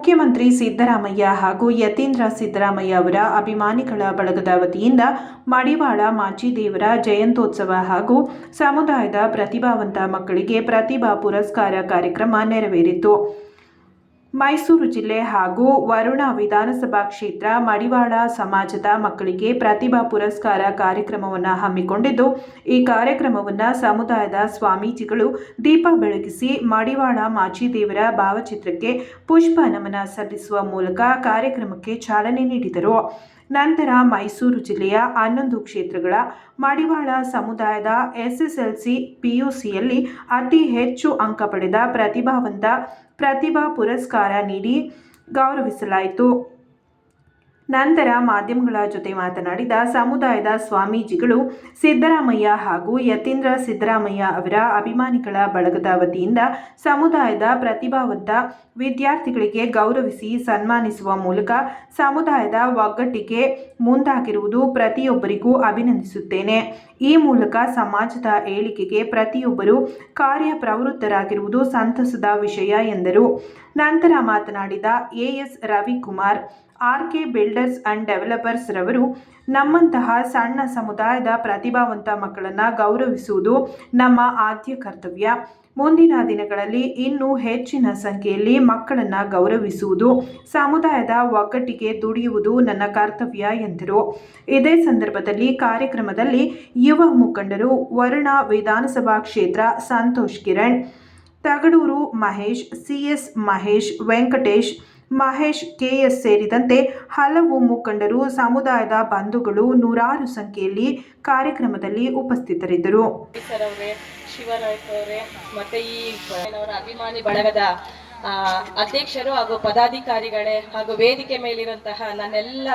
ಮುಖ್ಯಮಂತ್ರಿ ಸಿದ್ದರಾಮಯ್ಯ ಹಾಗೂ ಯತೀಂದ್ರ ಸಿದ್ದರಾಮಯ್ಯ ಅವರ ಅಭಿಮಾನಿಗಳ ಬಳಗದ ವತಿಯಿಂದ ಮಡಿವಾಳ ಮಾಚಿದೇವರ ಜಯಂತ್ಯೋತ್ಸವ ಹಾಗೂ ಸಮುದಾಯದ ಪ್ರತಿಭಾವಂತ ಮಕ್ಕಳಿಗೆ ಪ್ರತಿಭಾ ಪುರಸ್ಕಾರ ಕಾರ್ಯಕ್ರಮ ನೆರವೇರಿತು. ಮೈಸೂರು ಜಿಲ್ಲೆ ಹಾಗೂ ವರುಣ ವಿಧಾನಸಭಾ ಕ್ಷೇತ್ರ ಮಡಿವಾಳ ಸಮಾಜದ ಮಕ್ಕಳಿಗೆ ಪ್ರತಿಭಾ ಪುರಸ್ಕಾರ ಕಾರ್ಯಕ್ರಮವನ್ನು ಹಮ್ಮಿಕೊಂಡಿದ್ದು, ಈ ಕಾರ್ಯಕ್ರಮವನ್ನು ಸಮುದಾಯದ ಸ್ವಾಮೀಜಿಗಳು ದೀಪ ಬೆಳಗಿಸಿ ಮಡಿವಾಳ ಮಾಚಿದೇವರ ಭಾವಚಿತ್ರಕ್ಕೆ ಪುಷ್ಪ ನಮನ ಸಲ್ಲಿಸುವ ಮೂಲಕ ಕಾರ್ಯಕ್ರಮಕ್ಕೆ ಚಾಲನೆ ನೀಡಿದರು. ನಂತರ ಮೈಸೂರು ಜಿಲ್ಲೆಯ 11 ಕ್ಷೇತ್ರಗಳ ಮಡಿವಾಳ ಸಮುದಾಯದ SSLC, PUCಯಲ್ಲಿ ಅತಿ ಹೆಚ್ಚು ಅಂಕ ಪಡೆದ ಪ್ರತಿಭಾ ಪುರಸ್ಕಾರ ನೀಡಿ ಗೌರವಿಸಲಾಯಿತು. ನಂತರ ಮಾಧ್ಯಮಗಳ ಜೊತೆ ಮಾತನಾಡಿದ ಸಮುದಾಯದ ಸ್ವಾಮೀಜಿಗಳು, ಸಿದ್ದರಾಮಯ್ಯ ಹಾಗೂ ಯತೀಂದ್ರ ಸಿದ್ದರಾಮಯ್ಯ ಅವರ ಅಭಿಮಾನಿಗಳ ಬಳಗದ ವತಿಯಿಂದ ಸಮುದಾಯದ ಪ್ರತಿಭಾವಂತ ವಿದ್ಯಾರ್ಥಿಗಳಿಗೆ ಗೌರವಿಸಿ ಸನ್ಮಾನಿಸುವ ಮೂಲಕ ಸಮುದಾಯದ ಒಗ್ಗಟ್ಟಿಗೆ ಮುಂದಾಗಿರುವುದು ಪ್ರತಿಯೊಬ್ಬರಿಗೂ ಅಭಿನಂದಿಸುತ್ತೇನೆ. ಈ ಮೂಲಕ ಸಮಾಜದ ಏಳಿಗೆಗೆ ಪ್ರತಿಯೊಬ್ಬರು ಕಾರ್ಯಪ್ರವೃತ್ತರಾಗಿರುವುದು ಸಂತಸದ ವಿಷಯ ಎಂದರು. ನಂತರ ಮಾತನಾಡಿದ AS Ravikumar, RK builders and developers ರವರು, ನಮ್ಮಂತಹ ಸಣ್ಣ ಸಮುದಾಯದ ಪ್ರತಿಭಾವಂತ ಮಕ್ಕಳನ್ನು ಗೌರವಿಸುವುದು ನಮ್ಮ ಆದ್ಯ ಕರ್ತವ್ಯ. ಮುಂದಿನ ದಿನಗಳಲ್ಲಿ ಇನ್ನೂ ಹೆಚ್ಚಿನ ಸಂಖ್ಯೆಯಲ್ಲಿ ಮಕ್ಕಳನ್ನು ಗೌರವಿಸುವುದು, ಸಮುದಾಯದ ಒಗ್ಗಟ್ಟಿಗೆ ದುಡಿಯುವುದು ನನ್ನ ಕರ್ತವ್ಯ ಎಂದರು. ಇದೇ ಸಂದರ್ಭದಲ್ಲಿ ಕಾರ್ಯಕ್ರಮದಲ್ಲಿ ಯುವ ಮುಖಂಡರು ವರುಣ ವಿಧಾನಸಭಾ ಕ್ಷೇತ್ರ ಸಂತೋಷ್ ಕಿರಣ್, ತಗಡೂರು ಮಹೇಶ್, CS ಮಹೇಶ್, ವೆಂಕಟೇಶ್, ಮಹೇಶ್ KS ಸೇರಿದಂತೆ ಹಲವು ಮುಖಂಡರು, ಸಮುದಾಯದ ಬಂಧುಗಳು ನೂರಾರು ಸಂಖ್ಯೆಯಲ್ಲಿ ಕಾರ್ಯಕ್ರಮದಲ್ಲಿ ಉಪಸ್ಥಿತರಿದ್ದರು. ಶಿವರಾಯ್ತವರೇ ಮತ್ತೆ ಈ ಅಭಿಮಾನಿ ಬಳಗದ ಅಧ್ಯಕ್ಷರು ಹಾಗೂ ಪದಾಧಿಕಾರಿಗಳೇ ಹಾಗೂ ವೇದಿಕೆ ಮೇಲಿರುವಂತಹ ನನ್ನೆಲ್ಲ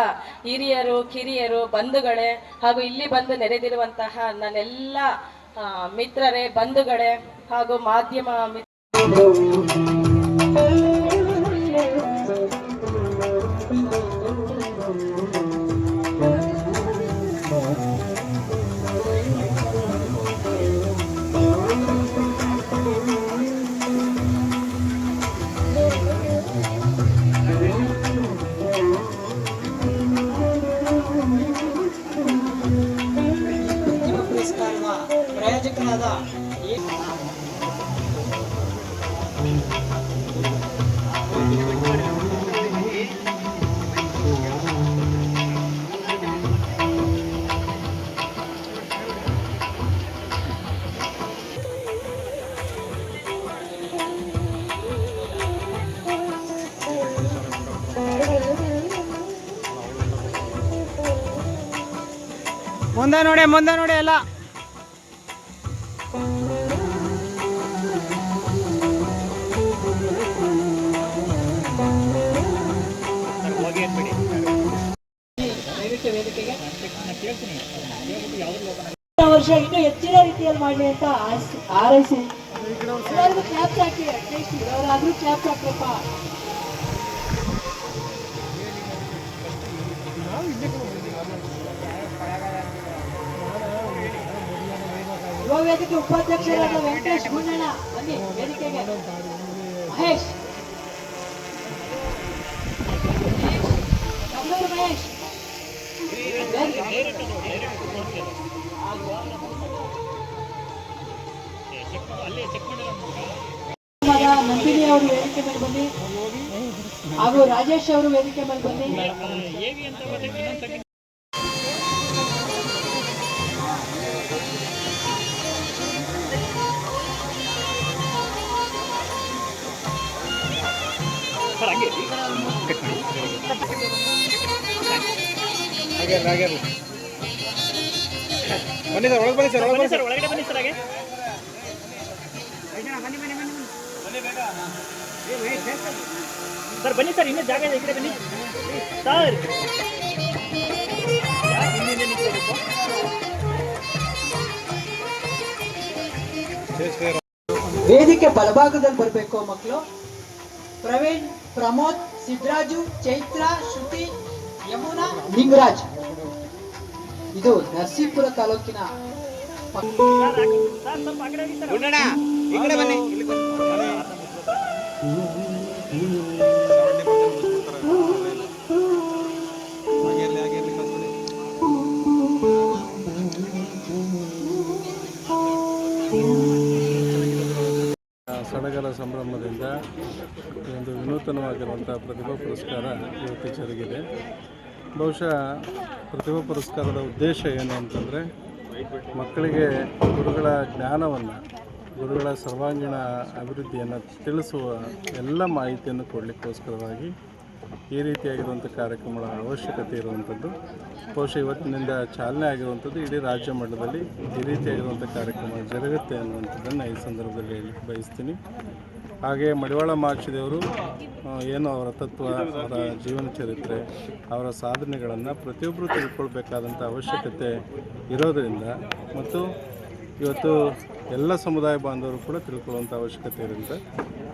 ಹಿರಿಯರು, ಕಿರಿಯರು, ಬಂಧುಗಳೇ ಹಾಗೂ ಇಲ್ಲಿ ಬಂದು ನೆರೆದಿರುವಂತಹ ನನ್ನೆಲ್ಲ ಮಿತ್ರರೇ, ಬಂಧುಗಳೇ ಹಾಗೂ ಮಾಧ್ಯಮ ಪುರಸ್ಕಾರದ ಪ್ರಾಯೋಜಕರಾದ ಮುಂದೆ ನೋಡಿ ಎಲ್ಲ ವರ್ಷ ಇನ್ನೂ ಹೆಚ್ಚಿನ ರೀತಿಯಲ್ಲಿ ಮಾಡಲಿ ಅಂತ ಆರೈಸಿ ಎಲ್ಲರಿಗೂ ಕ್ಯಾಪ್ಸ್ ಹಾಕಿ, ಅಟ್ಲೀಸ್ಟ್ ಇರೋರಾದ್ರೂ ಕ್ಯಾಪ್ಸ್ ಹಾಕ್ಬೇಕ. ಯುವ ವೇದಿಕೆ ಉಪಾಧ್ಯಕ್ಷರಾದ ವೆಂಕಟೇಶ್ ಗುಂಡಣ್ಣ ಬನ್ನಿ ವೇದಿಕೆಗೆ. ಮಹೇಶ್, ಮಹೇಶ್ ನಂದಿನಿ ಅವರು ವೇದಿಕೆ ಮೇಲೆ ಬನ್ನಿ ಹಾಗೂ ರಾಜೇಶ್ ಅವರು ವೇದಿಕೆ ಮೇಲೆ ಬನ್ನಿ. ಬನ್ನಿ ಸರ್, ಒಳಗೆ ಬನ್ನಿ ಸರ್, ಒಳಗಡೆ ಬನ್ನಿ ಸರ್. ಹಾಗೆ ಸರ್ ಬನ್ನಿ ಸರ್, ಇನ್ನೂ ಜಾಗ ಇದೆ, ಈ ಕಡೆ ಬನ್ನಿ ಸರ್. ವೇದಿಕೆ ಬಲಭಾಗದಲ್ಲಿ ಬರಬೇಕು ಮಕ್ಕಳು. ಪ್ರವೀಣ್, ಪ್ರಮೋದ್, ಸಿದ್ದರಾಜು, ಚೈತ್ರ, ಶ್ರುತಿ, ಯಮುನಾ, ಲಿಂಗರಾಜ್. ಇದು ನರಸೀಪುರ ತಾಲೂಕಿನ ಬನ್ನಿ ಸಡಗರ ಸಂಭ್ರಮದಿಂದ ಒಂದು ವಿನೂತನವಾಗಿರುವಂಥ ಪ್ರತಿಭಾ ಪುರಸ್ಕಾರ ಇವತ್ತು ಜರುಗಿದೆ. ಬಹುಶಃ ಪ್ರತಿಭಾ ಪುರಸ್ಕಾರದ ಉದ್ದೇಶ ಏನು ಅಂತಂದರೆ, ಮಕ್ಕಳಿಗೆ ಗುರುಗಳ ಜ್ಞಾನವನ್ನು, ಗುರುಗಳ ಸರ್ವಾಂಗೀಣ ಅಭಿವೃದ್ಧಿಯನ್ನು ತಿಳಿಸುವ ಎಲ್ಲ ಮಾಹಿತಿಯನ್ನು ಕೊಡಲಿಕ್ಕೋಸ್ಕರವಾಗಿ ಈ ರೀತಿಯಾಗಿರುವಂಥ ಕಾರ್ಯಕ್ರಮಗಳ ಅವಶ್ಯಕತೆ ಇರುವಂಥದ್ದು. ಬಹುಶಃ ಇವತ್ತಿನಿಂದ ಚಾಲನೆ ಆಗಿರುವಂಥದ್ದು. ಇಡೀ ರಾಜ್ಯ ಮಟ್ಟದಲ್ಲಿ ಈ ರೀತಿಯಾಗಿರುವಂಥ ಕಾರ್ಯಕ್ರಮ ಜರುಗುತ್ತೆ ಅನ್ನುವಂಥದ್ದನ್ನು ಈ ಸಂದರ್ಭದಲ್ಲಿ ಹೇಳಲಿಕ್ಕೆ ಬಯಸ್ತೀನಿ. ಹಾಗೆ ಮಡಿವಾಳ ಮಾಚಿದೇವರು ಏನು ಅವರ ತತ್ವ, ಅವರ ಜೀವನ ಚರಿತ್ರೆ, ಅವರ ಸಾಧನೆಗಳನ್ನು ಪ್ರತಿಯೊಬ್ಬರು ತಿಳ್ಕೊಳ್ಬೇಕಾದಂಥ ಅವಶ್ಯಕತೆ ಇರೋದರಿಂದ ಮತ್ತು ಇವತ್ತು ಎಲ್ಲ ಸಮುದಾಯ ಬಾಂಧವರು ಕೂಡ ತಿಳ್ಕೊಳ್ಳುವಂಥ ಅವಶ್ಯಕತೆ ಇರೋದ್ರಿಂದ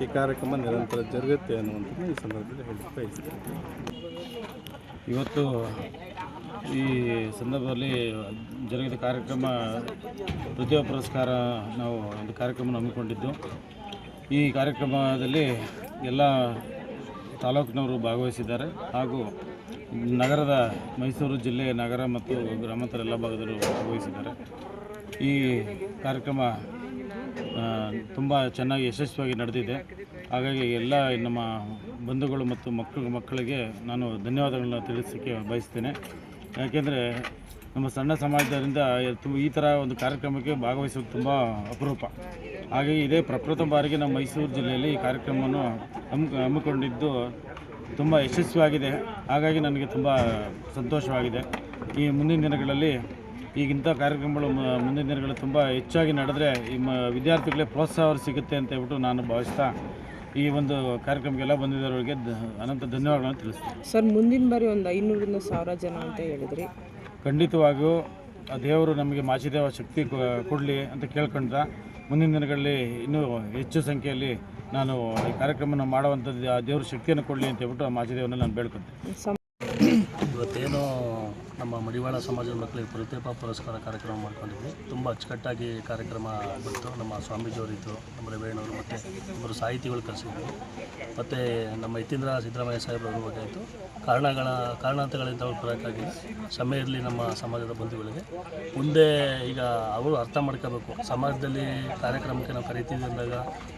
ಈ ಕಾರ್ಯಕ್ರಮ ನಿರಂತರ ಜರುಗುತ್ತೆ ಅನ್ನುವಂಥದ್ದು ಈ ಸಂದರ್ಭದಲ್ಲಿ ಹೇಳಲಿಕ್ಕೆ ಬಯಸ್ತೀನಿ. ಇವತ್ತು ಈ ಸಂದರ್ಭದಲ್ಲಿ ಜರುಗಿದ ಕಾರ್ಯಕ್ರಮ ಪ್ರತಿಭಾ ಪುರಸ್ಕಾರ ನಾವು ಒಂದು ಕಾರ್ಯಕ್ರಮ ಹಮ್ಮಿಕೊಂಡಿದ್ದು, ಈ ಕಾರ್ಯಕ್ರಮದಲ್ಲಿ ಎಲ್ಲ ತಾಲೂಕಿನವರು ಭಾಗವಹಿಸಿದ್ದಾರೆ ಹಾಗೂ ನಗರದ ಮೈಸೂರು ಜಿಲ್ಲೆ ನಗರ ಮತ್ತು ಗ್ರಾಮಾಂತರ ಎಲ್ಲ ಭಾಗದಲ್ಲೂ ಭಾಗವಹಿಸಿದ್ದಾರೆ. ಈ ಕಾರ್ಯಕ್ರಮ ತುಂಬ ಚೆನ್ನಾಗಿ ಯಶಸ್ವಿಯಾಗಿ ನಡೆದಿದೆ. ಹಾಗಾಗಿ ಎಲ್ಲ ನಮ್ಮ ಬಂಧುಗಳು ಮತ್ತು ಮಕ್ಕಳಿಗೆ ನಾನು ಧನ್ಯವಾದಗಳನ್ನ ತಿಳಿಸೋಕ್ಕೆ ಬಯಸ್ತೇನೆ. ಯಾಕೆಂದರೆ ನಮ್ಮ ಸಣ್ಣ ಸಮಾಜದಿಂದ ಈ ಥರ ಒಂದು ಕಾರ್ಯಕ್ರಮಕ್ಕೆ ಭಾಗವಹಿಸೋದು ತುಂಬ ಅಪರೂಪ. ಹಾಗಾಗಿ ಇದೇ ಪ್ರಪ್ರಥಮ ಬಾರಿಗೆ ನಮ್ಮ ಮೈಸೂರು ಜಿಲ್ಲೆಯಲ್ಲಿ ಈ ಕಾರ್ಯಕ್ರಮವನ್ನು ಹಮ್ಮಿಕೊಂಡಿದ್ದು ತುಂಬ ಯಶಸ್ವಿಯಾಗಿದೆ. ಹಾಗಾಗಿ ನನಗೆ ತುಂಬ ಸಂತೋಷವಾಗಿದೆ. ಈ ಮುಂದಿನ ದಿನಗಳಲ್ಲಿ ಈಗಿಂಥ ಕಾರ್ಯಕ್ರಮಗಳು ಮುಂದಿನ ದಿನಗಳಲ್ಲಿ ತುಂಬ ಹೆಚ್ಚಾಗಿ ನಡೆದರೆ ಈ ವಿದ್ಯಾರ್ಥಿಗಳಿಗೆ ಪ್ರೋತ್ಸಾಹ ಸಿಗುತ್ತೆ ಅಂತ ಹೇಳ್ಬಿಟ್ಟು ನಾನು ಭಾವಿಸ್ತಾ ಈ ಒಂದು ಕಾರ್ಯಕ್ರಮಕ್ಕೆಲ್ಲ ಬಂದಿದ್ದವರಿಗೆ ಅನಂತ ಧನ್ಯವಾದಗಳನ್ನು ತಿಳಿಸ್ತೀನಿ. ಸರ್, ಮುಂದಿನ ಬಾರಿ ಒಂದು 500-1000 ಜನ ಅಂತ ಹೇಳಿದ್ರಿ. ಖಂಡಿತವಾಗಿಯೂ ಆ ದೇವರು ನಮಗೆ ಮಾಚಿದೇವ ಶಕ್ತಿ ಕೊಡಲಿ ಅಂತ ಕೇಳ್ಕೊಂಡ್ರೆ ಮುಂದಿನ ದಿನಗಳಲ್ಲಿ ಇನ್ನೂ ಹೆಚ್ಚು ಸಂಖ್ಯೆಯಲ್ಲಿ ನಾನು ಈ ಕಾರ್ಯಕ್ರಮನ ಮಾಡುವಂಥದ್ದು ಆ ದೇವ್ರ ಶಕ್ತಿಯನ್ನು ಕೊಡಲಿ ಅಂತ ಹೇಳ್ಬಿಟ್ಟು ಆ ಮಾಚಿದೇವನ ನಾನು ಬೇಡ್ಕೊತೀನಿ. ಇವತ್ತೇನು ನಮ್ಮ ಮಡಿವಾಳ ಸಮಾಜದ ಮಕ್ಕಳಿಗೆ ಪ್ರತಿಭಾ ಪುರಸ್ಕಾರ ಕಾರ್ಯಕ್ರಮ ಮಾಡ್ಕೊಂಡಿದ್ವಿ. ತುಂಬ ಅಚ್ಚುಕಟ್ಟಾಗಿ ಕಾರ್ಯಕ್ರಮ ಬಂತು. ನಮ್ಮ ಸ್ವಾಮೀಜಿಯವರಿದ್ದು, ನಮ್ಮ ರೇವಣ್ಣವರು ಮತ್ತು ಇಬ್ಬರು ಸಾಹಿತಿಗಳು ಕರೆಸಿದ್ರು. ಮತ್ತು ನಮ್ಮ ಯತೀಂದ್ರ ಸಿದ್ದರಾಮಯ್ಯ ಸಾಹೇಬ್ರವರು ಬೇಕಾಯಿತು. ಕಾರಣಾಂತರಗಳಿಂದ ಅವ್ರು ಬರೋಕ್ಕಾಗಿಲ್ಲ. ಕ್ಷಮೆ ಇರಲಿ ನಮ್ಮ ಸಮಾಜದ ಬಂಧುಗಳಿಗೆ. ಮುಂದೆ ಈಗ ಅವರು ಅರ್ಥ ಮಾಡ್ಕೋಬೇಕು, ಸಮಾಜದಲ್ಲಿ ಕಾರ್ಯಕ್ರಮಕ್ಕೆ ನಾವು ಕರಿತೀವಿ ಅಂದಾಗ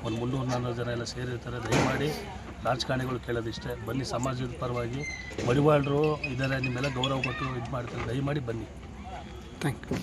ಒಂದು 300-400 ಜನ ಎಲ್ಲ ಸೇರಿರ್ತಾರೆ. ದಯಮಾಡಿ ರಾಜಕಾರಣಿಗಳು ಕೇಳೋದಿಷ್ಟೇ, ಬನ್ನಿ ಸಮಾಜದ ಪರವಾಗಿ ಮಡಿವಾಳರು ಇದ್ದಾರೆ, ನಿಮ್ಮೆಲ್ಲ ಗೌರವ ಕೊಟ್ಟು ಇದು ಮಾಡ್ತಾರೆ, ದಯಮಾಡಿ ಬನ್ನಿ. Thank you.